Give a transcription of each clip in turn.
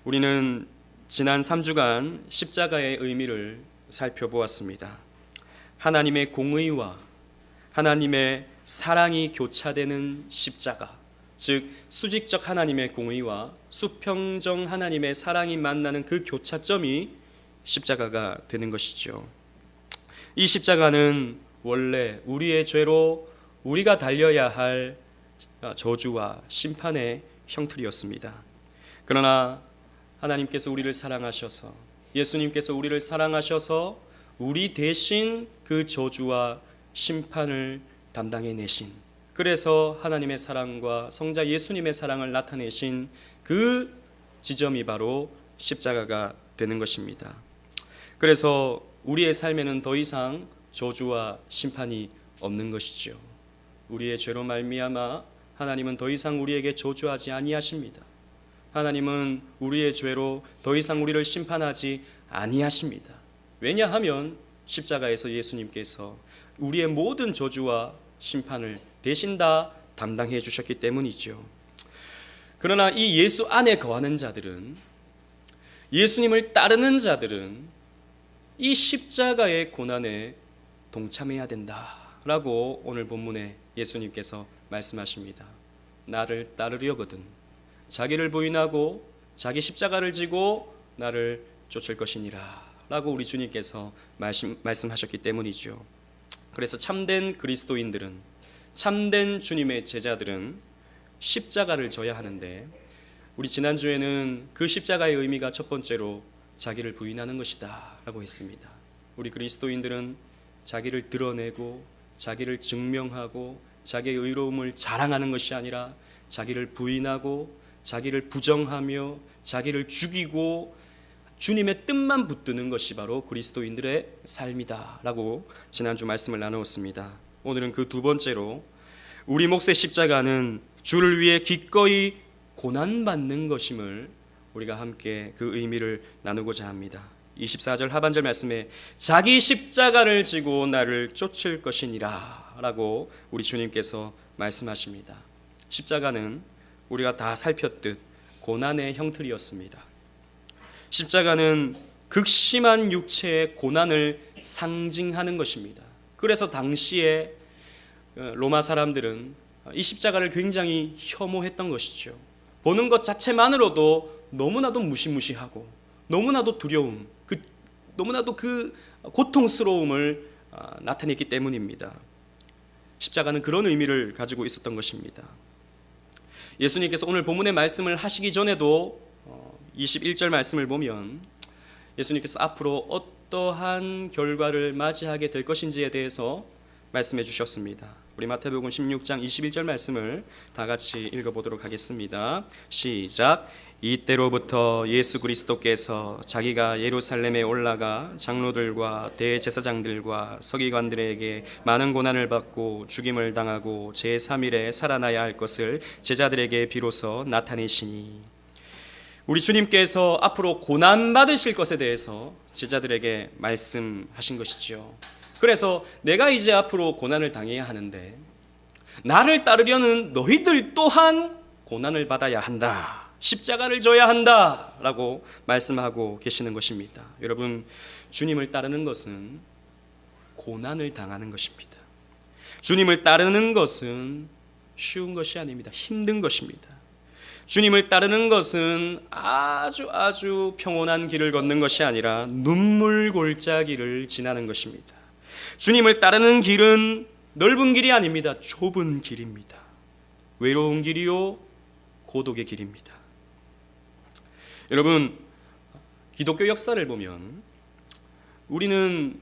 우리는 지난 3주간 십자가의 의미를 살펴보았습니다. 하나님의 공의와 하나님의 사랑이 교차되는 십자가, 즉 수직적 하나님의 공의와 수평적 하나님의 사랑이 만나는 그 교차점이 십자가가 되는 것이죠. 이 십자가는 원래 우리의 죄로 우리가 달려야 할 저주와 심판의 형틀이었습니다. 그러나 하나님께서 우리를 사랑하셔서, 예수님께서 우리를 사랑하셔서 우리 대신 그 저주와 심판을 담당해내신, 그래서 하나님의 사랑과 성자 예수님의 사랑을 나타내신 그 지점이 바로 십자가가 되는 것입니다. 그래서 우리의 삶에는 더 이상 저주와 심판이 없는 것이죠. 우리의 죄로 말미암아 하나님은 더 이상 우리에게 저주하지 아니하십니다. 하나님은 우리의 죄로 더 이상 우리를 심판하지 아니하십니다. 왜냐하면 십자가에서 예수님께서 우리의 모든 저주와 심판을 대신 다 담당해 주셨기 때문이죠. 그러나 이 예수 안에 거하는 자들은, 예수님을 따르는 자들은 이 십자가의 고난에 동참해야 된다라고 오늘 본문에 예수님께서 말씀하십니다. 나를 따르려거든 자기를 부인하고 자기 십자가를 지고 나를 쫓을 것이니라 라고 우리 주님께서 말씀하셨기 때문이죠. 그래서 참된 그리스도인들은, 참된 주님의 제자들은 십자가를 져야 하는데, 우리 지난주에는 그 십자가의 의미가 첫 번째로 자기를 부인하는 것이다 라고 했습니다. 우리 그리스도인들은 자기를 드러내고 자기를 증명하고 자기의 의로움을 자랑하는 것이 아니라 자기를 부인하고 자기를 부정하며 자기를 죽이고 주님의 뜻만 붙드는 것이 바로 그리스도인들의 삶이다 라고 지난주 말씀을 나누었습니다. 오늘은 그 두 번째로 우리 몫의 십자가는 주를 위해 기꺼이 고난받는 것임을 우리가 함께 그 의미를 나누고자 합니다. 24절 하반절 말씀에 자기 십자가를 지고 나를 쫓을 것이니라 라고 우리 주님께서 말씀하십니다. 십자가는 우리가 다 살폈듯 고난의 형틀이었습니다. 십자가는 극심한 육체의 고난을 상징하는 것입니다. 그래서 당시에 로마 사람들은 이 십자가를 굉장히 혐오했던 것이죠. 보는 것 자체만으로도 너무나도 무시무시하고 너무나도 두려움, 너무나도 그 고통스러움을 나타냈기 때문입니다. 십자가는 그런 의미를 가지고 있었던 것입니다. 예수님께서 오늘 본문의 말씀을 하시기 전에도 21절 말씀을 보면 예수님께서 앞으로 어떠한 결과를 맞이하게 될 것인지에 대해서 말씀해 주셨습니다. 우리 마태복음 16장 21절 말씀을 다 같이 읽어보도록 하겠습니다. 시작. 이때로부터 예수 그리스도께서 자기가 예루살렘에 올라가 장로들과 대제사장들과 서기관들에게 많은 고난을 받고 죽임을 당하고 제3일에 살아나야 할 것을 제자들에게 비로소 나타내시니, 우리 주님께서 앞으로 고난 받으실 것에 대해서 제자들에게 말씀하신 것이죠. 그래서 내가 이제 앞으로 고난을 당해야 하는데 나를 따르려는 너희들 또한 고난을 받아야 한다, 십자가를 져야 한다 라고 말씀하고 계시는 것입니다. 여러분, 주님을 따르는 것은 고난을 당하는 것입니다. 주님을 따르는 것은 쉬운 것이 아닙니다. 힘든 것입니다. 주님을 따르는 것은 아주 평온한 길을 걷는 것이 아니라 눈물 골짜기를 지나는 것입니다. 주님을 따르는 길은 넓은 길이 아닙니다. 좁은 길입니다. 외로운 길이요 고독의 길입니다. 여러분, 기독교 역사를 보면 우리는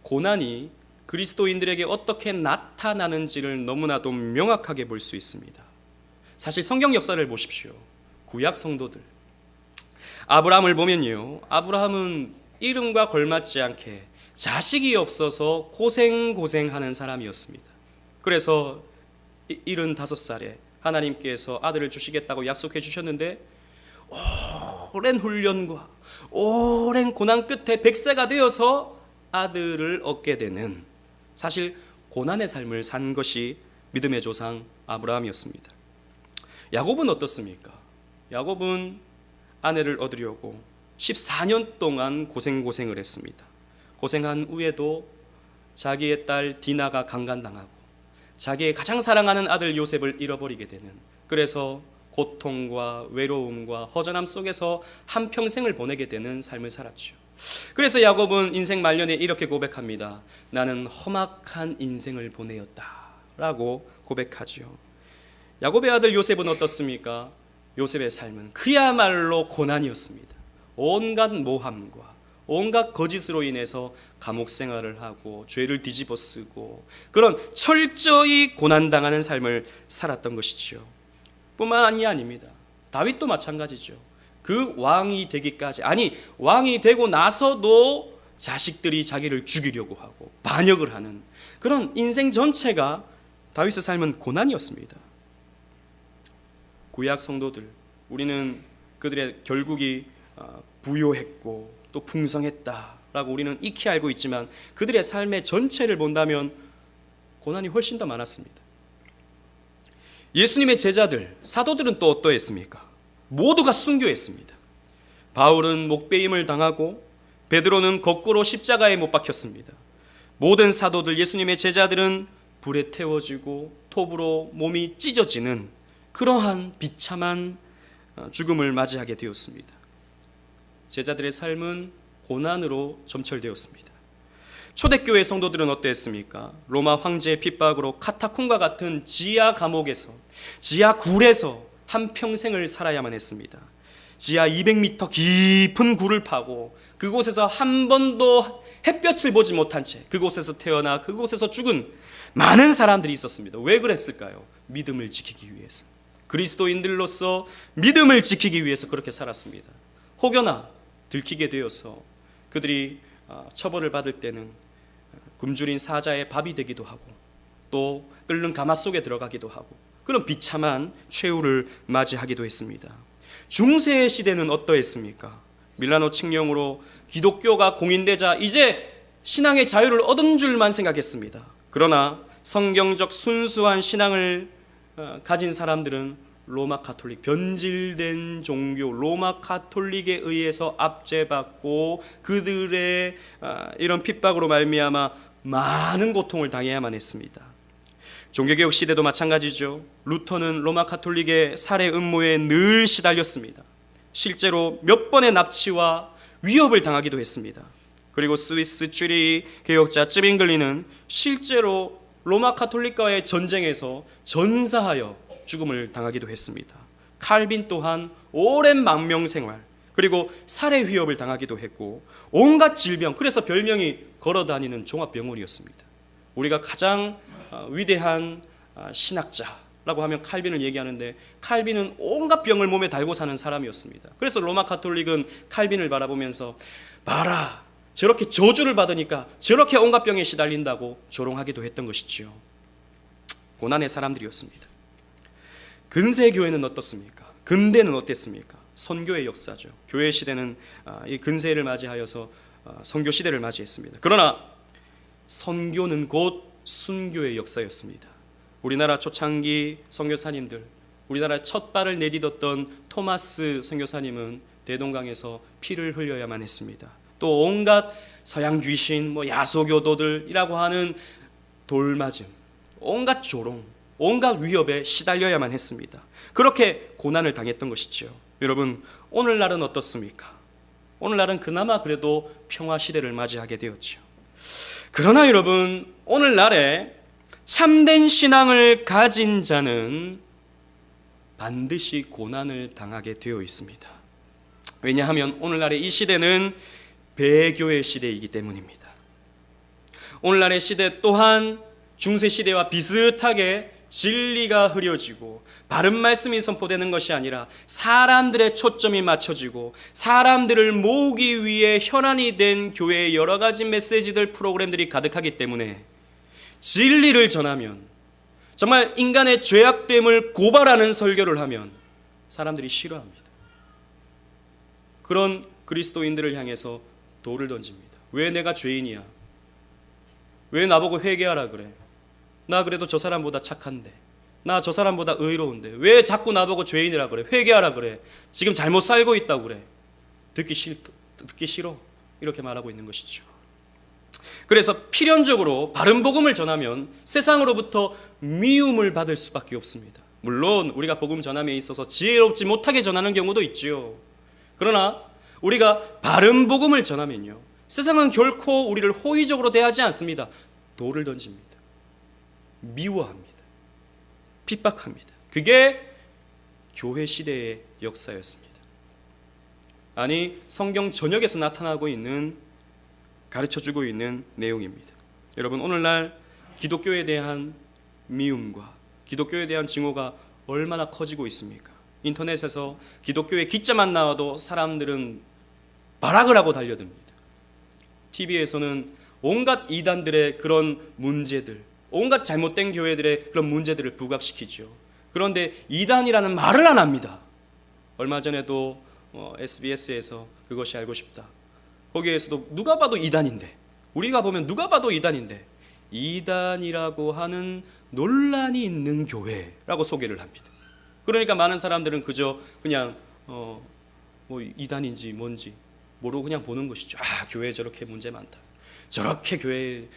고난이 그리스도인들에게 어떻게 나타나는지를 너무나도 명확하게 볼 수 있습니다. 사실 성경 역사를 보십시오. 구약 성도들, 아브라함을 보면요, 아브라함은 이름과 걸맞지 않게 자식이 없어서 고생하는 사람이었습니다. 그래서 75살에 하나님께서 아들을 주시겠다고 약속해 주셨는데 오랜 훈련과 오랜 고난 끝에 100세가 되어서 아들을 얻게 되는, 사실 고난의 삶을 산 것이 믿음의 조상 아브라함이었습니다. 야곱은 어떻습니까? 야곱은 아내를 얻으려고 14년 동안 고생을 했습니다. 고생한 후에도 자기의 딸 디나가 강간당하고 자기의 가장 사랑하는 아들 요셉을 잃어버리게 되는, 그래서 고통과 외로움과 허전함 속에서 한평생을 보내게 되는 삶을 살았죠. 그래서 야곱은 인생 말년에 이렇게 고백합니다. 나는 험악한 인생을 보내었다 라고 고백하죠. 야곱의 아들 요셉은 어떻습니까? 요셉의 삶은 그야말로 고난이었습니다. 온갖 모함과 온갖 거짓으로 인해서 감옥 생활을 하고 죄를 뒤집어 쓰고 그런 철저히 고난당하는 삶을 살았던 것이지요. 뿐만이 아닙니다. 다윗도 마찬가지죠. 그 왕이 되기까지, 아니 왕이 되고 나서도 자식들이 자기를 죽이려고 하고 반역을 하는 그런 인생 전체가 다윗의 삶은 고난이었습니다. 구약 성도들, 우리는 그들의 결국이 부요했고 또 풍성했다라고 우리는 익히 알고 있지만 그들의 삶의 전체를 본다면 고난이 훨씬 더 많았습니다. 예수님의 제자들, 사도들은 또 어떠했습니까? 모두가 순교했습니다. 바울은 목베임을 당하고 베드로는 거꾸로 십자가에 못 박혔습니다. 모든 사도들, 예수님의 제자들은 불에 태워지고 톱으로 몸이 찢어지는 그러한 비참한 죽음을 맞이하게 되었습니다. 제자들의 삶은 고난으로 점철되었습니다. 초대교회 성도들은 어땠습니까? 로마 황제의 핍박으로 카타콤과 같은 지하 감옥에서, 지하 굴에서 한평생을 살아야만 했습니다. 지하 200m 깊은 굴을 파고 그곳에서 한 번도 햇볕을 보지 못한 채 그곳에서 태어나 그곳에서 죽은 많은 사람들이 있었습니다. 왜 그랬을까요? 믿음을 지키기 위해서, 그리스도인들로서 믿음을 지키기 위해서 그렇게 살았습니다. 혹여나 들키게 되어서 그들이 처벌을 받을 때는 굶주린 사자의 밥이 되기도 하고 또 끓는 가마 속에 들어가기도 하고 그런 비참한 최후를 맞이하기도 했습니다. 중세의 시대는 어떠했습니까? 밀라노 칙령으로 기독교가 공인되자 이제 신앙의 자유를 얻은 줄만 생각했습니다. 그러나 성경적 순수한 신앙을 가진 사람들은 로마 가톨릭, 변질된 종교 로마 가톨릭에 의해서 압제받고 그들의 이런 핍박으로 말미암아 많은 고통을 당해야만 했습니다. 종교개혁 시대도 마찬가지죠. 루터는 로마 가톨릭의 살해 음모에 늘 시달렸습니다. 실제로 몇 번의 납치와 위협을 당하기도 했습니다. 그리고 스위스 쥐리 개혁자 쯔빙글리는 실제로 로마 가톨릭과의 전쟁에서 전사하여 죽음을 당하기도 했습니다. 칼빈 또한 오랜 망명생활 그리고 살해 위협을 당하기도 했고 온갖 질병, 그래서 별명이 걸어다니는 종합병원이었습니다. 우리가 가장 위대한 신학자라고 하면 칼빈을 얘기하는데 칼빈은 온갖 병을 몸에 달고 사는 사람이었습니다. 그래서 로마 가톨릭은 칼빈을 바라보면서 봐라, 저렇게 저주를 받으니까 저렇게 온갖 병에 시달린다고 조롱하기도 했던 것이지요. 고난의 사람들이었습니다. 근세 교회는 어떻습니까? 근대는 어땠습니까? 선교의 역사죠. 교회 시대는 이 근세를 맞이하여서 선교 시대를 맞이했습니다. 그러나 선교는 곧 순교의 역사였습니다. 우리나라 초창기 선교사님들, 우리나라의 첫 발을 내딛었던 토마스 선교사님은 대동강에서 피를 흘려야만 했습니다. 또 온갖 서양 귀신, 야소교도들이라고 하는 돌맞음, 온갖 조롱, 온갖 위협에 시달려야만 했습니다. 그렇게 고난을 당했던 것이죠. 여러분, 오늘날은 어떻습니까? 오늘날은 그나마 그래도 평화 시대를 맞이하게 되었죠. 그러나 여러분, 오늘날에 참된 신앙을 가진 자는 반드시 고난을 당하게 되어 있습니다. 왜냐하면 오늘날의 이 시대는 배교의 시대이기 때문입니다. 오늘날의 시대 또한 중세 시대와 비슷하게 진리가 흐려지고 바른 말씀이 선포되는 것이 아니라 사람들의 초점이 맞춰지고 사람들을 모으기 위해 혈안이 된 교회의 여러 가지 메시지들, 프로그램들이 가득하기 때문에 진리를 전하면, 정말 인간의 죄악됨을 고발하는 설교를 하면 사람들이 싫어합니다. 그런 그리스도인들을 향해서 돌을 던집니다. 왜 내가 죄인이야? 왜 나보고 회개하라 그래? 나 그래도 저 사람보다 착한데, 나 저 사람보다 의로운데 왜 자꾸 나보고 죄인이라 그래? 회개하라 그래. 지금 잘못 살고 있다고 그래. 듣기 싫어. 이렇게 말하고 있는 것이죠. 그래서 필연적으로 바른 복음을 전하면 세상으로부터 미움을 받을 수밖에 없습니다. 물론 우리가 복음 전함에 있어서 지혜롭지 못하게 전하는 경우도 있지요. 그러나 우리가 바른 복음을 전하면요, 세상은 결코 우리를 호의적으로 대하지 않습니다. 돌을 던집니다. 미워합니다. 핍박합니다. 그게 교회 시대의 역사였습니다. 아니, 성경 전역에서 나타나고 있는, 가르쳐주고 있는 내용입니다. 여러분, 오늘날 기독교에 대한 미움과 기독교에 대한 증오가 얼마나 커지고 있습니까? 인터넷에서 기독교의 기자만 나와도 사람들은 발악을 하고 달려듭니다. TV에서는 온갖 이단들의 그런 문제들, 온갖 잘못된 교회들의 그런 문제들을 부각시키죠. 그런데 이단이라는 말을 안 합니다. 얼마 전에도 SBS에서 그것이 알고 싶다, 거기에서도 누가 봐도 이단인데, 우리가 보면 누가 봐도 이단인데 이단이라고 하는 논란이 있는 교회라고 소개를 합니다. 그러니까 많은 사람들은 그저 그냥 뭐 이단인지 뭔지 모르고 그냥 보는 것이죠. 아, 교회에 저렇게 문제 많다, 저렇게 교회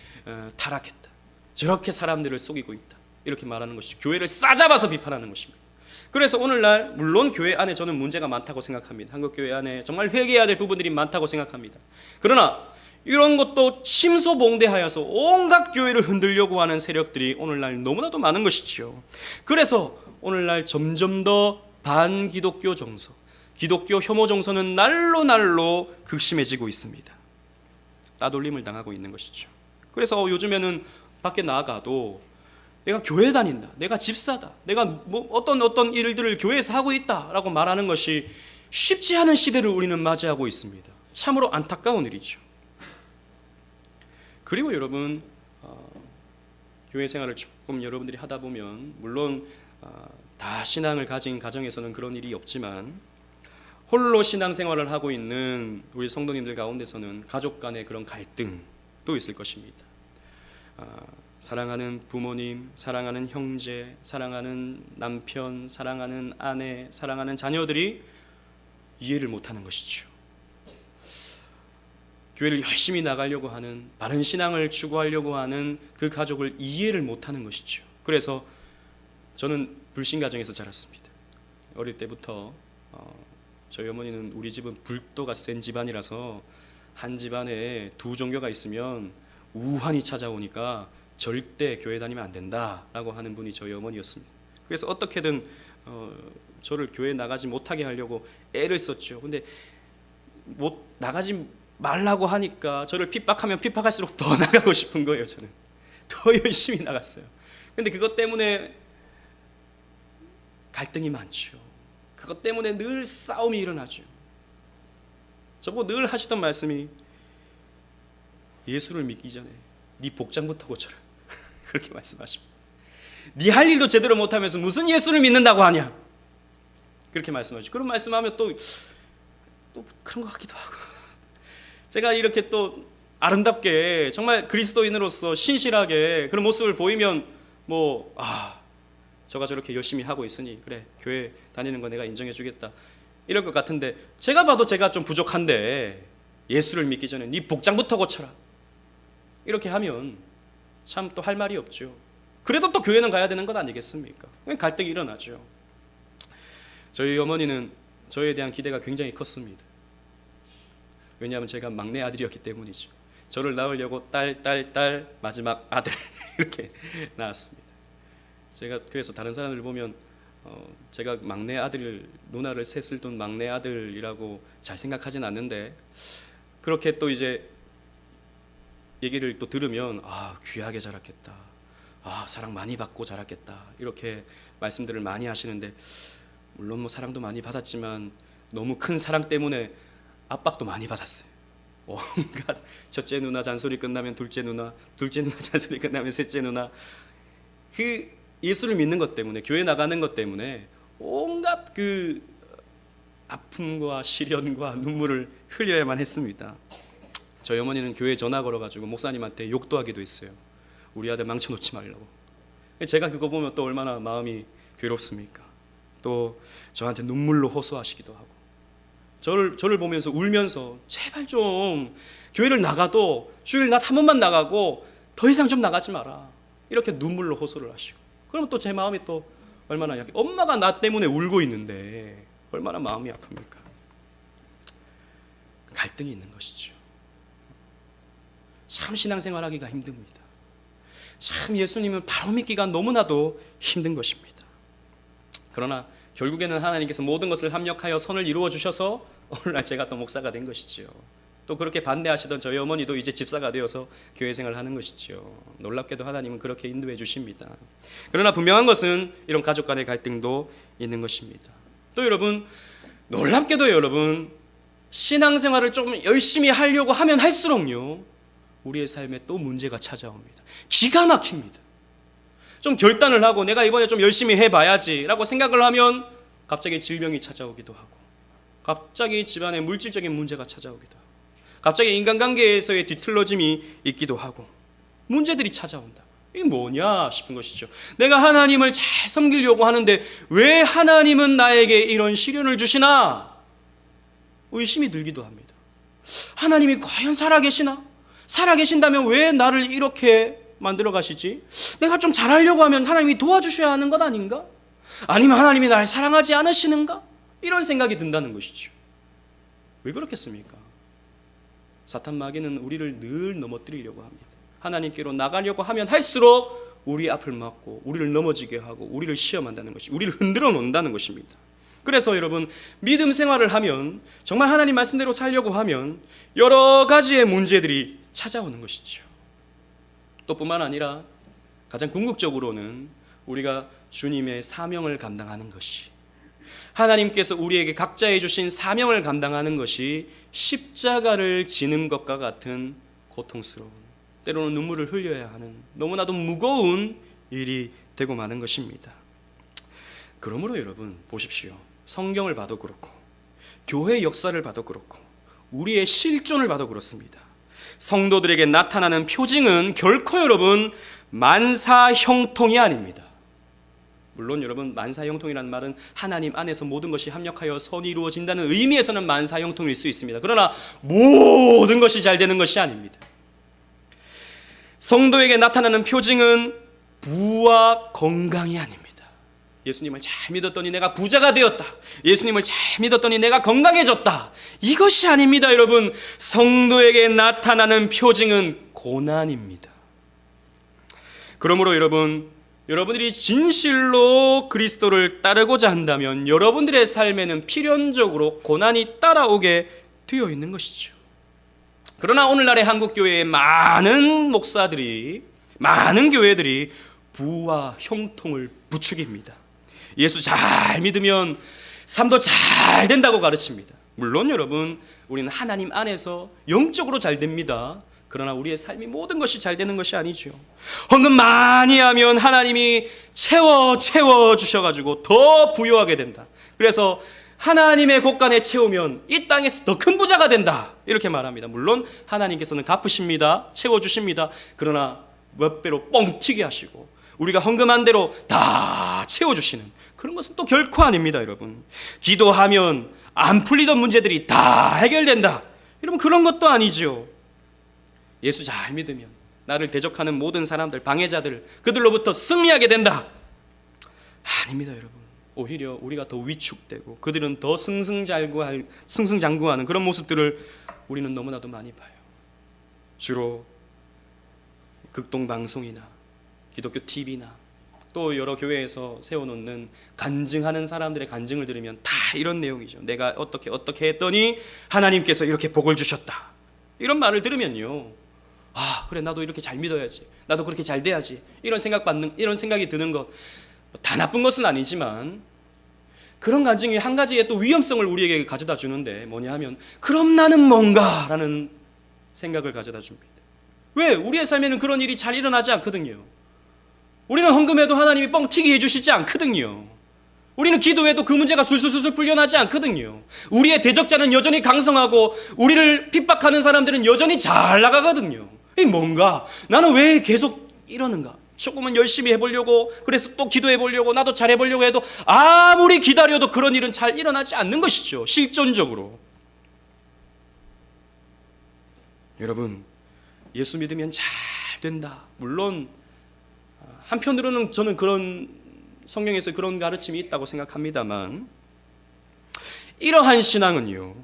타락했다, 저렇게 사람들을 속이고 있다, 이렇게 말하는 것이죠. 교회를 싸잡아서 비판하는 것입니다. 그래서 오늘날 물론 교회 안에 저는 문제가 많다고 생각합니다. 한국교회 안에 정말 회개해야 될 부분들이 많다고 생각합니다. 그러나 이런 것도 침소봉대하여서 온갖 교회를 흔들려고 하는 세력들이 오늘날 너무나도 많은 것이죠. 그래서 오늘날 점점 더 반기독교 정서, 기독교 혐오 정서는 날로 날로 극심해지고 있습니다. 따돌림을 당하고 있는 것이죠. 그래서 요즘에는 밖에 나가도 내가 교회 다닌다, 내가 집사다, 내가 뭐 어떤 일들을 교회에서 하고 있다라고 말하는 것이 쉽지 않은 시대를 우리는 맞이하고 있습니다. 참으로 안타까운 일이죠. 그리고 여러분, 교회 생활을 조금 여러분들이 하다 보면 물론 다 신앙을 가진 가정에서는 그런 일이 없지만 홀로 신앙생활을 하고 있는 우리 성도님들 가운데서는 가족 간의 그런 갈등도 있을 것입니다. 사랑하는 부모님, 사랑하는 형제, 사랑하는 남편, 사랑하는 아내, 사랑하는 자녀들이 이해를 못하는 것이죠. 교회를 열심히 나가려고 하는, 바른 신앙을 추구하려고 하는 그 가족을 이해를 못하는 것이죠. 그래서 저는 불신 가정에서 자랐습니다. 어릴 때부터 저희 어머니는, 우리 집은 불도가 센 집안이라서 한 집안에 두 종교가 있으면 우환이 찾아오니까 절대 교회 다니면 안 된다라고 하는 분이 저희 어머니였습니다. 그래서 어떻게든 저를 교회 나가지 못하게 하려고 애를 썼죠. 근데 못 나가지 말라고 하니까 저를 핍박하면 핍박할수록 더 나가고 싶은 거예요. 저는 더 열심히 나갔어요. 근데 그것 때문에 갈등이 많죠. 그것 때문에 늘 싸움이 일어나죠. 저보고 늘 하시던 말씀이, 예수를 믿기 전에 네 복장부터 고쳐라. 그렇게 말씀하십니다. 네 할 일도 제대로 못하면서 무슨 예수를 믿는다고 하냐, 그렇게 말씀하시죠. 그런 말씀하면 또 그런 것 같기도 하고, 제가 이렇게 또 아름답게 정말 그리스도인으로서 신실하게 그런 모습을 보이면 저가 저렇게 열심히 하고 있으니 그래, 교회 다니는 거 내가 인정해 주겠다, 이럴 것 같은데, 제가 봐도 제가 좀 부족한데 예수를 믿기 전에 네 복장부터 고쳐라, 이렇게 하면 참 또 할 말이 없죠. 그래도 또 교회는 가야 되는 것 아니겠습니까? 갈등이 일어나죠. 저희 어머니는 저에 대한 기대가 굉장히 컸습니다. 왜냐하면 제가 막내 아들이었기 때문이죠. 저를 낳으려고 딸 마지막 아들 이렇게 낳았습니다. 제가 그래서 다른 사람들 보면 제가 막내 아들, 누나를 셋을 둔 막내 아들이라고 잘 생각하진 않는데, 그렇게 또 이제 얘기를 또 들으면 귀하게 자랐겠다, 사랑 많이 받고 자랐겠다, 이렇게 말씀들을 많이 하시는데, 물론 사랑도 많이 받았지만 너무 큰 사랑 때문에 압박도 많이 받았어요. 온갖 첫째 누나 잔소리 끝나면 둘째 누나 잔소리 끝나면 셋째 누나, 그 예수를 믿는 것 때문에, 교회 나가는 것 때문에 온갖 그 아픔과 시련과 눈물을 흘려야만 했습니다. 저희 어머니는 교회 전화 걸어가지고 목사님한테 욕도 하기도 했어요. 우리 아들 망쳐놓지 말라고. 제가 그거 보면 또 얼마나 마음이 괴롭습니까? 또 저한테 눈물로 호소하시기도 하고 저를 보면서 울면서 제발 좀 교회를 나가도 주일 낮 한 번만 나가고 더 이상 좀 나가지 마라, 이렇게 눈물로 호소를 하시고, 그러면 또 제 마음이 또 얼마나 약해. 엄마가 나 때문에 울고 있는데 얼마나 마음이 아픕니까? 갈등이 있는 것이죠. 참 신앙생활하기가 힘듭니다. 참 예수님을 바로 믿기가 너무나도 힘든 것입니다. 그러나 결국에는 하나님께서 모든 것을 합력하여 선을 이루어 주셔서 오늘날 제가 또 목사가 된 것이죠. 또 그렇게 반대하시던 저희 어머니도 이제 집사가 되어서 교회 생활을 하는 것이죠. 놀랍게도 하나님은 그렇게 인도해 주십니다. 그러나 분명한 것은 이런 가족 간의 갈등도 있는 것입니다. 또 여러분, 놀랍게도 여러분, 신앙생활을 좀 열심히 하려고 하면 할수록요, 우리의 삶에 또 문제가 찾아옵니다. 기가 막힙니다. 좀 결단을 하고 내가 이번에 좀 열심히 해봐야지 라고 생각을 하면 갑자기 질병이 찾아오기도 하고, 갑자기 집안에 물질적인 문제가 찾아오기도 하고, 갑자기 인간관계에서의 뒤틀러짐이 있기도 하고, 문제들이 찾아온다. 이게 뭐냐 싶은 것이죠. 내가 하나님을 잘 섬기려고 하는데 왜 하나님은 나에게 이런 시련을 주시나 의심이 들기도 합니다. 하나님이 과연 살아계시나? 살아계신다면 왜 나를 이렇게 만들어 가시지? 내가 좀 잘하려고 하면 하나님이 도와주셔야 하는 것 아닌가? 아니면 하나님이 나를 사랑하지 않으시는가? 이런 생각이 든다는 것이죠. 왜 그렇겠습니까? 사탄 마귀는 우리를 늘 넘어뜨리려고 합니다. 하나님께로 나가려고 하면 할수록 우리 앞을 막고 우리를 넘어지게 하고 우리를 시험한다는 것이, 우리를 흔들어 놓는다는 것입니다. 그래서 여러분, 믿음 생활을 하면, 정말 하나님 말씀대로 살려고 하면 여러 가지의 문제들이 찾아오는 것이죠. 또 뿐만 아니라 가장 궁극적으로는 우리가 주님의 사명을 감당하는 것이, 하나님께서 우리에게 각자에 주신 사명을 감당하는 것이 십자가를 지는 것과 같은 고통스러운, 때로는 눈물을 흘려야 하는 너무나도 무거운 일이 되고 마는 것입니다. 그러므로 여러분 보십시오. 성경을 봐도 그렇고 교회 역사를 봐도 그렇고 우리의 실존을 봐도 그렇습니다. 성도들에게 나타나는 표징은 결코 여러분 만사형통이 아닙니다. 물론 여러분, 만사형통이라는 말은 하나님 안에서 모든 것이 합력하여 선이 이루어진다는 의미에서는 만사형통일 수 있습니다. 그러나 모든 것이 잘 되는 것이 아닙니다. 성도에게 나타나는 표징은 부와 건강이 아닙니다. 예수님을 잘 믿었더니 내가 부자가 되었다, 예수님을 잘 믿었더니 내가 건강해졌다, 이것이 아닙니다. 여러분, 성도에게 나타나는 표징은 고난입니다. 그러므로 여러분들이 진실로 그리스도를 따르고자 한다면 여러분들의 삶에는 필연적으로 고난이 따라오게 되어 있는 것이죠. 그러나 오늘날의 한국교회의 많은 목사들이, 많은 교회들이 부와 형통을 부추깁니다. 예수 잘 믿으면 삶도 잘 된다고 가르칩니다. 물론 여러분, 우리는 하나님 안에서 영적으로 잘 됩니다. 그러나 우리의 삶이 모든 것이 잘 되는 것이 아니죠. 헌금 많이 하면 하나님이 채워 주셔가지고 더 부유하게 된다. 그래서 하나님의 곳간에 채우면 이 땅에서 더 큰 부자가 된다, 이렇게 말합니다. 물론 하나님께서는 갚으십니다. 채워주십니다. 그러나 몇 배로 뻥 튀게 하시고 우리가 헌금한 대로 다 채워주시는 그런 것은 또 결코 아닙니다. 여러분, 기도하면 안 풀리던 문제들이 다 해결된다, 여러분, 그런 것도 아니죠. 예수 잘 믿으면 나를 대적하는 모든 사람들, 방해자들, 그들로부터 승리하게 된다, 아닙니다. 여러분, 오히려 우리가 더 위축되고 그들은 더 승승장구하는 그런 모습들을 우리는 너무나도 많이 봐요. 주로 극동방송이나 기독교 TV나 또 여러 교회에서 세워놓는 간증하는 사람들의 간증을 들으면 다 이런 내용이죠. 내가 어떻게 했더니 하나님께서 이렇게 복을 주셨다, 이런 말을 들으면요, 아 그래, 나도 이렇게 잘 믿어야지, 나도 그렇게 잘 돼야지, 이런 생각이 드는 것 다 나쁜 것은 아니지만, 그런 간증이 한 가지의 또 위험성을 우리에게 가져다 주는데 뭐냐 하면, 그럼 나는 뭔가라는 생각을 가져다 줍니다. 왜? 우리의 삶에는 그런 일이 잘 일어나지 않거든요. 우리는 헌금해도 하나님이 뻥튀기 해주시지 않거든요. 우리는 기도해도 그 문제가 술술술 풀려나지 않거든요. 우리의 대적자는 여전히 강성하고 우리를 핍박하는 사람들은 여전히 잘 나가거든요. 이 뭔가, 나는 왜 계속 이러는가? 조금은 열심히 해보려고, 그래서 또 기도해보려고, 나도 잘해보려고 해도 아무리 기다려도 그런 일은 잘 일어나지 않는 것이죠. 실존적으로. 여러분, 예수 믿으면 잘 된다. 물론 한편으로는 저는 그런 성경에서 그런 가르침이 있다고 생각합니다만, 이러한 신앙은요,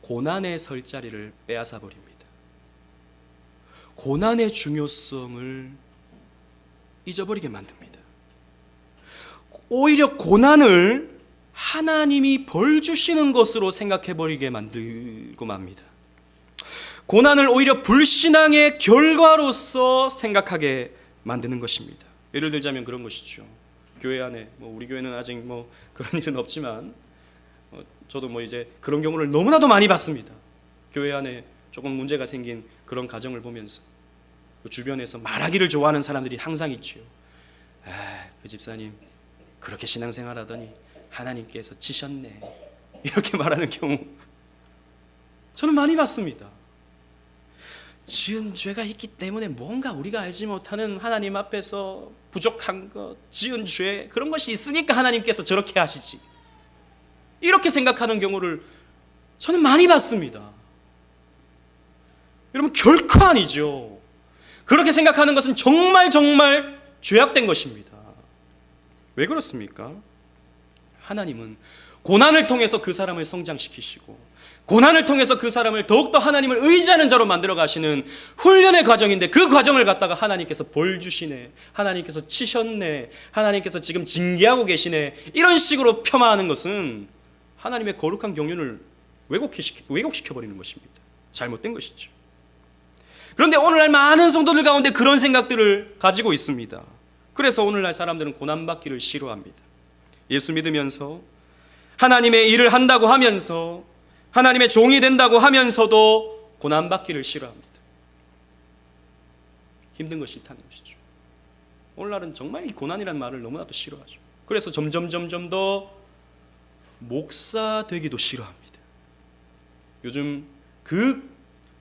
고난의 설 자리를 빼앗아 버립니다. 고난의 중요성을 잊어버리게 만듭니다. 오히려 고난을 하나님이 벌 주시는 것으로 생각해 버리게 만들고 맙니다. 고난을 오히려 불신앙의 결과로서 생각하게 만드는 것입니다. 예를 들자면 그런 것이죠. 교회 안에 우리 교회는 아직 그런 일은 없지만 저도 이제 그런 경우를 너무나도 많이 봤습니다. 교회 안에 조금 문제가 생긴 그런 가정을 보면서 그 주변에서 말하기를 좋아하는 사람들이 항상 있죠. 그 집사님 그렇게 신앙생활 하더니 하나님께서 치셨네, 이렇게 말하는 경우 저는 많이 봤습니다. 지은 죄가 있기 때문에 뭔가 우리가 알지 못하는 하나님 앞에서 부족한 것, 지은 죄, 그런 것이 있으니까 하나님께서 저렇게 하시지, 이렇게 생각하는 경우를 저는 많이 봤습니다. 여러분, 결코 아니죠. 그렇게 생각하는 것은 정말 죄악된 것입니다. 왜 그렇습니까? 하나님은 고난을 통해서 그 사람을 성장시키시고, 고난을 통해서 그 사람을 더욱더 하나님을 의지하는 자로 만들어 가시는 훈련의 과정인데, 그 과정을 갖다가 하나님께서 벌 주시네, 하나님께서 치셨네, 하나님께서 지금 징계하고 계시네, 이런 식으로 폄하하는 것은 하나님의 거룩한 경륜을 왜곡시켜버리는 것입니다. 잘못된 것이죠. 그런데 오늘날 많은 성도들 가운데 그런 생각들을 가지고 있습니다. 그래서 오늘날 사람들은 고난받기를 싫어합니다. 예수 믿으면서 하나님의 일을 한다고 하면서 하나님의 종이 된다고 하면서도 고난받기를 싫어합니다. 힘든 거 싫다는 것이죠. 오늘날은 정말 이 고난이라는 말을 너무나도 싫어하죠. 그래서 점점 더 목사 되기도 싫어합니다. 요즘 그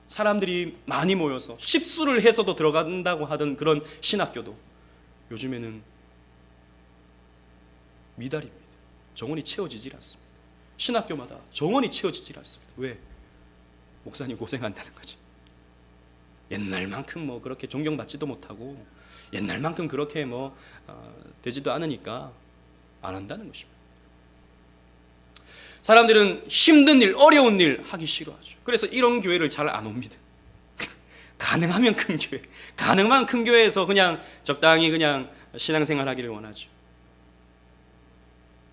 사람들이 많이 모여서 십수를 해서도 들어간다고 하던 그런 신학교도 요즘에는 미달입니다. 정원이 채워지질 않습니다. 신학교마다 정원이 채워지질 않습니다. 왜? 목사님 고생한다는 거지. 옛날만큼 그렇게 존경받지도 못하고 옛날만큼 그렇게 되지도 않으니까 안 한다는 것입니다. 사람들은 힘든 일, 어려운 일 하기 싫어하죠. 그래서 이런 교회를 잘 안 옵니다. 가능하면 큰 교회, 가능한 큰 교회에서 그냥 적당히 그냥 신앙생활 하기를 원하죠.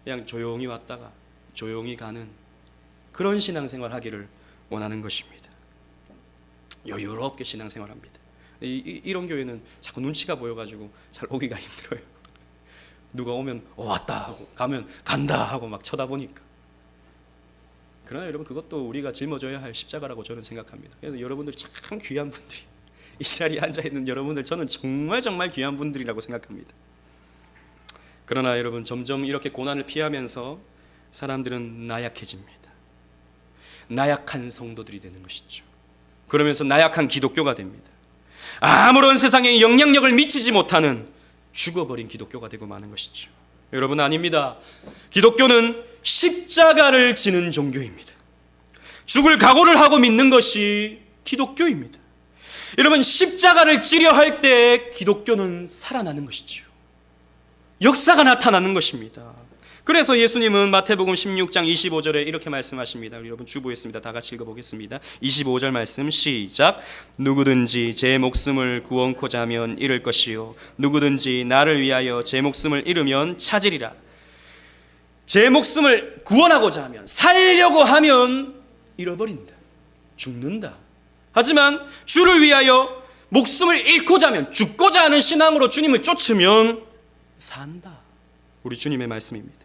그냥 조용히 왔다가 조용히 가는 그런 신앙생활 하기를 원하는 것입니다. 여유롭게 신앙생활합니다. 이런 교회는 자꾸 눈치가 보여가지고 잘 오기가 힘들어요. 누가 오면 왔다 하고 가면 간다 하고 막 쳐다보니까. 그러나 여러분, 그것도 우리가 짊어져야 할 십자가라고 저는 생각합니다. 그래서 여러분들이 참 귀한 분들이, 이 자리에 앉아있는 여러분들, 저는 정말 귀한 분들이라고 생각합니다. 그러나 여러분, 점점 이렇게 고난을 피하면서 사람들은 나약해집니다. 나약한 성도들이 되는 것이죠. 그러면서 나약한 기독교가 됩니다. 아무런 세상에 영향력을 미치지 못하는 죽어버린 기독교가 되고 마는 것이죠. 여러분, 아닙니다. 기독교는 십자가를 지는 종교입니다. 죽을 각오를 하고 믿는 것이 기독교입니다. 여러분, 십자가를 지려 할 때 기독교는 살아나는 것이죠. 역사가 나타나는 것입니다. 그래서 예수님은 마태복음 16장 25절에 이렇게 말씀하십니다. 우리 여러분 주보했습니다. 다 같이 읽어보겠습니다. 25절 말씀 시작. 누구든지 제 목숨을 구원코자 하면 잃을 것이요 누구든지 나를 위하여 제 목숨을 잃으면 찾으리라. 제 목숨을 구원하고자 하면, 살려고 하면 잃어버린다, 죽는다. 하지만 주를 위하여 목숨을 잃고자 하면, 죽고자 하는 신앙으로 주님을 쫓으면 산다. 우리 주님의 말씀입니다.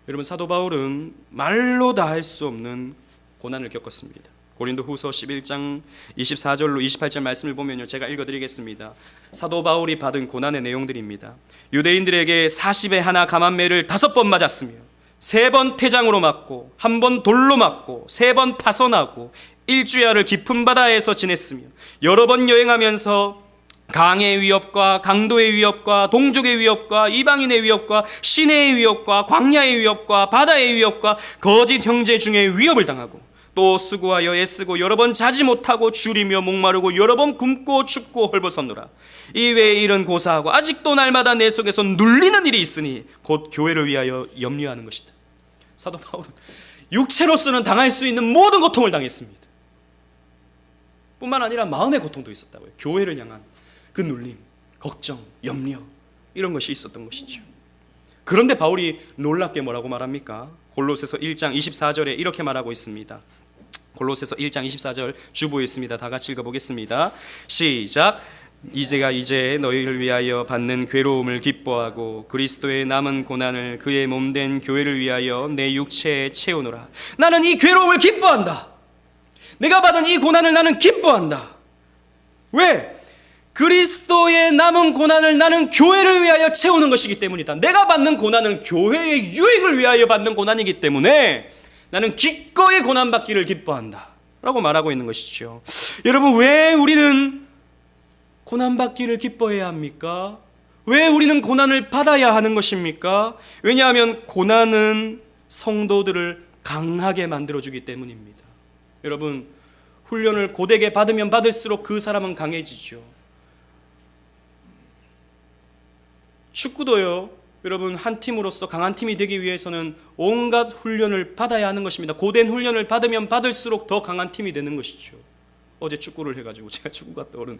여러분, 사도 바울은 말로 다 할 수 없는 고난을 겪었습니다. 고린도후서 11장 24절로 28절 말씀을 보면요, 제가 읽어드리겠습니다. 사도 바울이 받은 고난의 내용들입니다. 유대인들에게 40에 하나 감한매를 5번 맞았으며 3번 태장으로 맞고 1번 돌로 맞고 3번 파선하고 1주야를 깊은 바다에서 지냈으며 여러 번 여행하면서 강의 위협과 강도의 위협과 동족의 위협과 이방인의 위협과 시내의 위협과 광야의 위협과 바다의 위협과 거짓 형제 중에 위협을 당하고 또 수고하여 애쓰고 여러 번 자지 못하고 줄이며 목마르고 여러 번 굶고 춥고 헐벗었노라. 이외의 일은 고사하고 아직도 날마다 내 속에서 눌리는 일이 있으니 곧 교회를 위하여 염려하는 것이다. 사도 바울은 육체로서는 당할 수 있는 모든 고통을 당했습니다. 뿐만 아니라 마음의 고통도 있었다고요. 교회를 향한 그 눌림, 걱정, 염려 이런 것이 있었던 것이죠. 그런데 바울이 놀랍게 뭐라고 말합니까? 골로새서 1장 24절에 이렇게 말하고 있습니다. 골로새서 1장 24절 주보에 있습니다. 다 같이 읽어보겠습니다. 시작. 이제 너희를 위하여 받는 괴로움을 기뻐하고 그리스도의 남은 고난을 그의 몸된 교회를 위하여 내 육체에 채우노라. 나는 이 괴로움을 기뻐한다. 내가 받은 이 고난을 나는 기뻐한다. 왜? 그리스도의 남은 고난을 나는 교회를 위하여 채우는 것이기 때문이다. 내가 받는 고난은 교회의 유익을 위하여 받는 고난이기 때문에 나는 기꺼이 고난받기를 기뻐한다 라고 말하고 있는 것이죠. 여러분, 왜 우리는 고난받기를 기뻐해야 합니까? 왜 우리는 고난을 받아야 하는 것입니까? 왜냐하면 고난은 성도들을 강하게 만들어주기 때문입니다. 여러분, 훈련을 고되게 받으면 받을수록 그 사람은 강해지죠. 축구도요, 여러분, 한 팀으로서 강한 팀이 되기 위해서는 온갖 훈련을 받아야 하는 것입니다. 고된 훈련을 받으면 받을수록 더 강한 팀이 되는 것이죠. 어제 축구를 해가지고 제가 축구가 떠오르네.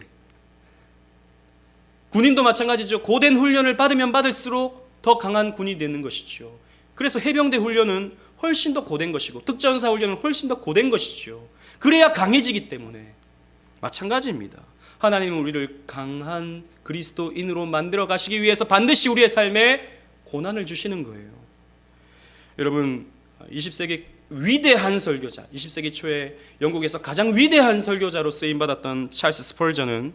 군인도 마찬가지죠. 고된 훈련을 받으면 받을수록 더 강한 군이 되는 것이죠. 그래서 해병대 훈련은 훨씬 더 고된 것이고 특전사 훈련은 훨씬 더 고된 것이죠. 그래야 강해지기 때문에 마찬가지입니다. 하나님은 우리를 강한 그리스도인으로 만들어 가시기 위해서 반드시 우리의 삶에 고난을 주시는 거예요. 여러분, 20세기 위대한 설교자, 20세기 초에 영국에서 가장 위대한 설교자로 쓰임받았던 찰스 스펄전은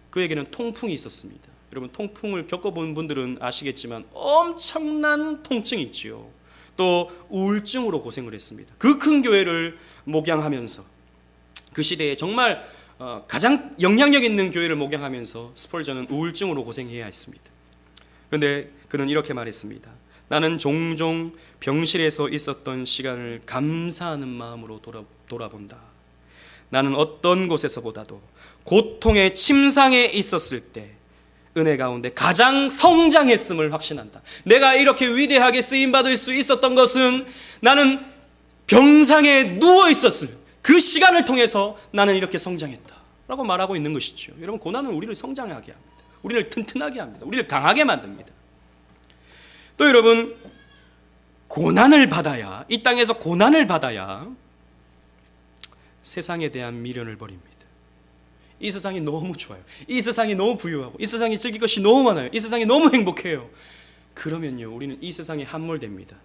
그에게는 통풍이 있었습니다. 여러분, 통풍을 겪어본 분들은 아시겠지만 엄청난 통증이 있지요. 또 우울증으로 고생을 했습니다. 그 큰 교회를 목양하면서 그 시대에 정말 가장 영향력 있는 교회를 목양하면서 스펄전은 우울증으로 고생해야 했습니다. 그런데 그는 이렇게 말했습니다. 나는 종종 병실에서 있었던 시간을 감사하는 마음으로 돌아본다. 나는 어떤 곳에서보다도 고통의 침상에 있었을 때 은혜 가운데 가장 성장했음을 확신한다. 내가 이렇게 위대하게 쓰임받을 수 있었던 것은 나는 병상에 누워 있었을 그 시간을 통해서 나는 이렇게 성장했다 라고 말하고 있는 것이죠. 여러분, 고난은 우리를 성장하게 합니다. 우리를 튼튼하게 합니다. 우리를 강하게 만듭니다. 또 여러분, 고난을 받아야, 이 땅에서 고난을 받아야 세상에 대한 미련을 버립니다. 이 세상이 너무 좋아요. 이 세상이 너무 부유하고 이 세상이 즐길 것이 너무 많아요. 이 세상이 너무 행복해요. 그러면요, 우리는 이 세상에 함몰됩니다.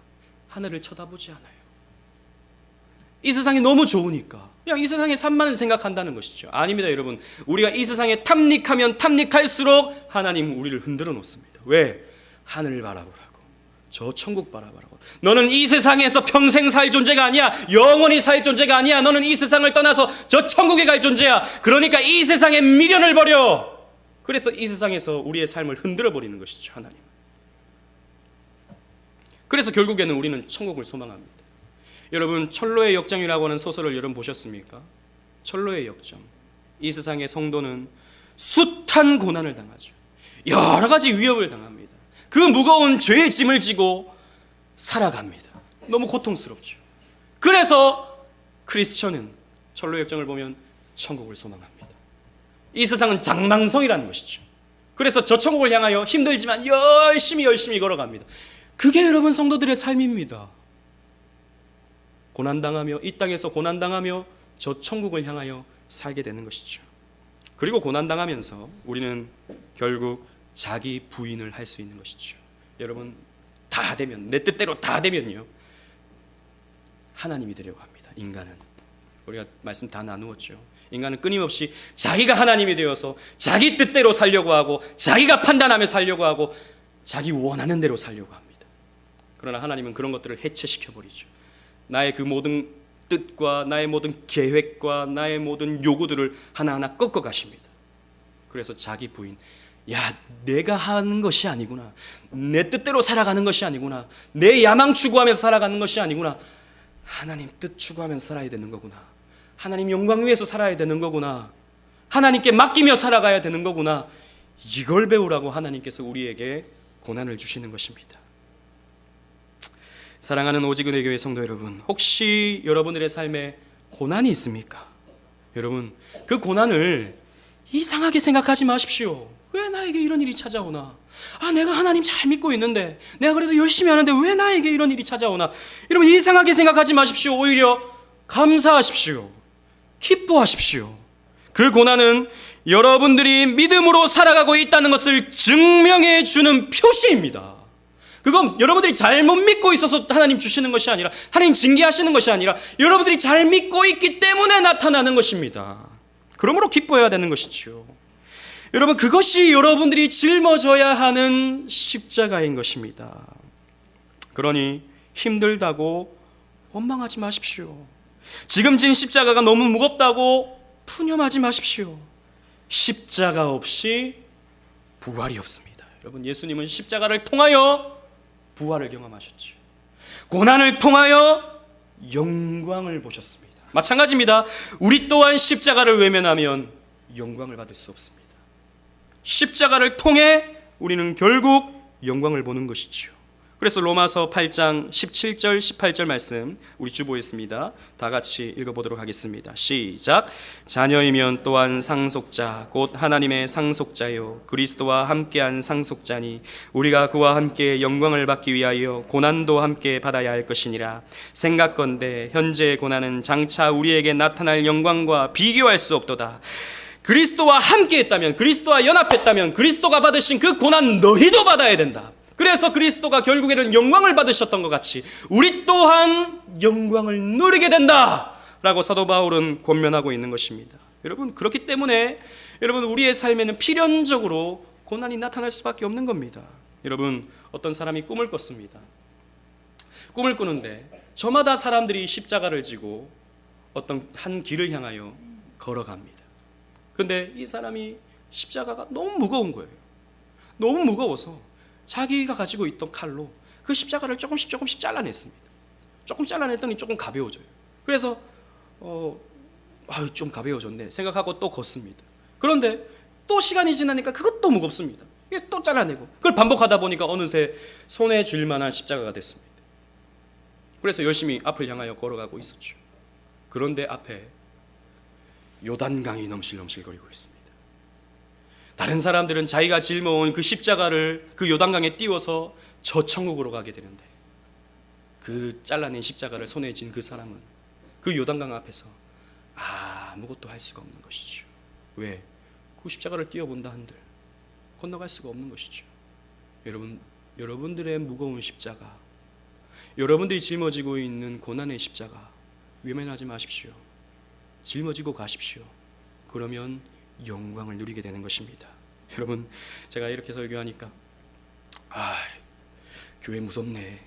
하늘을 쳐다보지 않아요. 이 세상이 너무 좋으니까 그냥 이 세상의 삶만 생각한다는 것이죠. 아닙니다, 여러분. 우리가 이 세상에 탐닉하면 탐닉할수록 하나님은 우리를 흔들어 놓습니다. 왜? 하늘을 바라보라고, 저 천국 바라보라고. 너는 이 세상에서 평생 살 존재가 아니야. 영원히 살 존재가 아니야. 너는 이 세상을 떠나서 저 천국에 갈 존재야. 그러니까 이 세상에 미련을 버려. 그래서 이 세상에서 우리의 삶을 흔들어 버리는 것이죠, 하나님. 그래서 결국에는 우리는 천국을 소망합니다. 여러분, 철로의 역정이라고 하는 소설을 여러분 보셨습니까? 철로의 역정. 이 세상의 성도는 숱한 고난을 당하죠. 여러 가지 위협을 당합니다. 그 무거운 죄의 짐을 지고 살아갑니다. 너무 고통스럽죠. 그래서 크리스천은 철로의 역정을 보면 천국을 소망합니다. 이 세상은 장망성이라는 것이죠. 그래서 저 천국을 향하여 힘들지만 열심히 걸어갑니다. 그게 여러분 성도들의 삶입니다. 고난당하며, 이 땅에서 고난당하며 저 천국을 향하여 살게 되는 것이죠. 그리고 고난당하면서 우리는 결국 자기 부인을 할 수 있는 것이죠. 여러분, 다 되면, 내 뜻대로 다 되면요, 하나님이 되려고 합니다. 인간은, 우리가 말씀 다 나누었죠. 인간은 끊임없이 자기가 하나님이 되어서 자기 뜻대로 살려고 하고 자기가 판단하며 살려고 하고 자기 원하는 대로 살려고 합니다. 그러나 하나님은 그런 것들을 해체시켜버리죠. 나의 그 모든 뜻과 나의 모든 계획과 나의 모든 요구들을 하나하나 꺾어 가십니다. 그래서 자기 부인, 야, 내가 하는 것이 아니구나. 내 뜻대로 살아가는 것이 아니구나. 내 야망 추구하면서 살아가는 것이 아니구나. 하나님 뜻 추구하면서 살아야 되는 거구나. 하나님 영광 위해서 살아야 되는 거구나. 하나님께 맡기며 살아가야 되는 거구나. 이걸 배우라고 하나님께서 우리에게 고난을 주시는 것입니다. 사랑하는 오직은혜 교회 성도 여러분, 혹시 여러분들의 삶에 고난이 있습니까? 여러분, 그 고난을 이상하게 생각하지 마십시오. 왜 나에게 이런 일이 찾아오나? 내가 하나님 잘 믿고 있는데, 내가 그래도 열심히 하는데 왜 나에게 이런 일이 찾아오나? 여러분, 이상하게 생각하지 마십시오. 오히려 감사하십시오. 기뻐하십시오. 그 고난은 여러분들이 믿음으로 살아가고 있다는 것을 증명해 주는 표시입니다. 그건 여러분들이 잘못 믿고 있어서 하나님 주시는 것이 아니라, 하나님 징계하시는 것이 아니라, 여러분들이 잘 믿고 있기 때문에 나타나는 것입니다. 그러므로 기뻐해야 되는 것이죠. 여러분, 그것이 여러분들이 짊어져야 하는 십자가인 것입니다. 그러니 힘들다고 원망하지 마십시오. 지금 진 십자가가 너무 무겁다고 푸념하지 마십시오. 십자가 없이 부활이 없습니다. 여러분, 예수님은 십자가를 통하여 부활을 경험하셨죠. 고난을 통하여 영광을 보셨습니다. 마찬가지입니다. 우리 또한 십자가를 외면하면 영광을 받을 수 없습니다. 십자가를 통해 우리는 결국 영광을 보는 것이죠. 그래서 로마서 8장 17절 18절 말씀 우리 주보했습니다. 다 같이 읽어보도록 하겠습니다. 시작. 자녀이면 또한 상속자 곧 하나님의 상속자요 그리스도와 함께한 상속자니 우리가 그와 함께 영광을 받기 위하여 고난도 함께 받아야 할 것이니라. 생각건대 현재의 고난은 장차 우리에게 나타날 영광과 비교할 수 없도다. 그리스도와 함께했다면, 그리스도와 연합했다면 그리스도가 받으신 그 고난 너희도 받아야 된다. 그래서 그리스도가 결국에는 영광을 받으셨던 것 같이 우리 또한 영광을 누리게 된다라고 사도 바울은 권면하고 있는 것입니다. 여러분, 그렇기 때문에 여러분, 우리의 삶에는 필연적으로 고난이 나타날 수밖에 없는 겁니다. 여러분, 어떤 사람이 꿈을 꿨습니다. 꿈을 꾸는데 저마다 사람들이 십자가를 지고 어떤 한 길을 향하여 걸어갑니다. 근데 이 사람이 십자가가 너무 무거운 거예요. 너무 무거워서 자기가 가지고 있던 칼로 그 십자가를 조금씩 잘라냈습니다. 조금 잘라냈더니 조금 가벼워져요. 그래서 좀 가벼워졌네 생각하고 또 걷습니다. 그런데 또 시간이 지나니까 그것도 무겁습니다. 또 잘라내고 그걸 반복하다 보니까 어느새 손에 쥘 만한 십자가가 됐습니다. 그래서 열심히 앞을 향하여 걸어가고 있었죠. 그런데 앞에 요단강이 넘실넘실거리고 있습니다. 다른 사람들은 자기가 짊어온 그 십자가를 그 요단강에 띄워서 저 천국으로 가게 되는데 그 잘라낸 십자가를 손에 쥔 그 사람은 그 요단강 앞에서 아무것도 할 수가 없는 것이죠. 왜? 그 십자가를 띄워본다 한들 건너갈 수가 없는 것이죠. 여러분, 여러분들의 무거운 십자가, 여러분들이 짊어지고 있는 고난의 십자가 외면하지 마십시오. 짊어지고 가십시오. 그러면 영광을 누리게 되는 것입니다. 여러분, 제가 이렇게 설교하니까 교회 무섭네.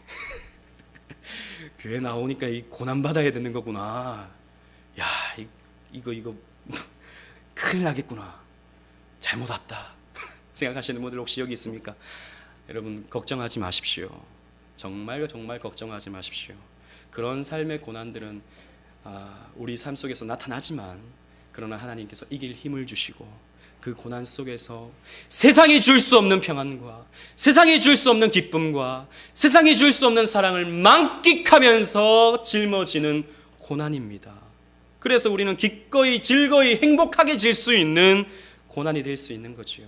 교회 나오니까 이 고난 받아야 되는 거구나. 야, 이거 큰일 나겠구나. 잘못 왔다. 생각하시는 분들 혹시 여기 있습니까? 여러분, 걱정하지 마십시오. 정말 걱정하지 마십시오. 그런 삶의 고난들은 우리 삶 속에서 나타나지만 그러나 하나님께서 이길 힘을 주시고 그 고난 속에서 세상이 줄 수 없는 평안과 세상이 줄 수 없는 기쁨과 세상이 줄 수 없는 사랑을 만끽하면서 짊어지는 고난입니다. 그래서 우리는 기꺼이 즐거이 행복하게 질 수 있는 고난이 될 수 있는 거지요.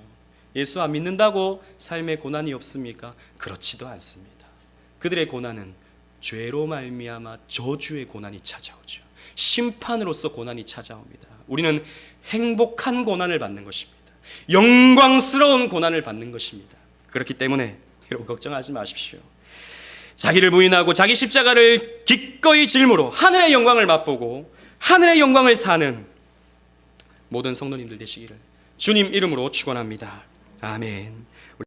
예수 안 믿는다고 삶에 고난이 없습니까? 그렇지도 않습니다. 그들의 고난은 죄로 말미암아 저주의 고난이 찾아오죠. 심판으로서 고난이 찾아옵니다. 우리는 행복한 고난을 받는 것입니다. 영광스러운 고난을 받는 것입니다. 그렇기 때문에 여러분, 걱정하지 마십시오. 자기를 부인하고 자기 십자가를 기꺼이 짊으로 하늘의 영광을 맛보고 하늘의 영광을 사는 모든 성도님들 되시기를 주님 이름으로 축원합니다. 아멘.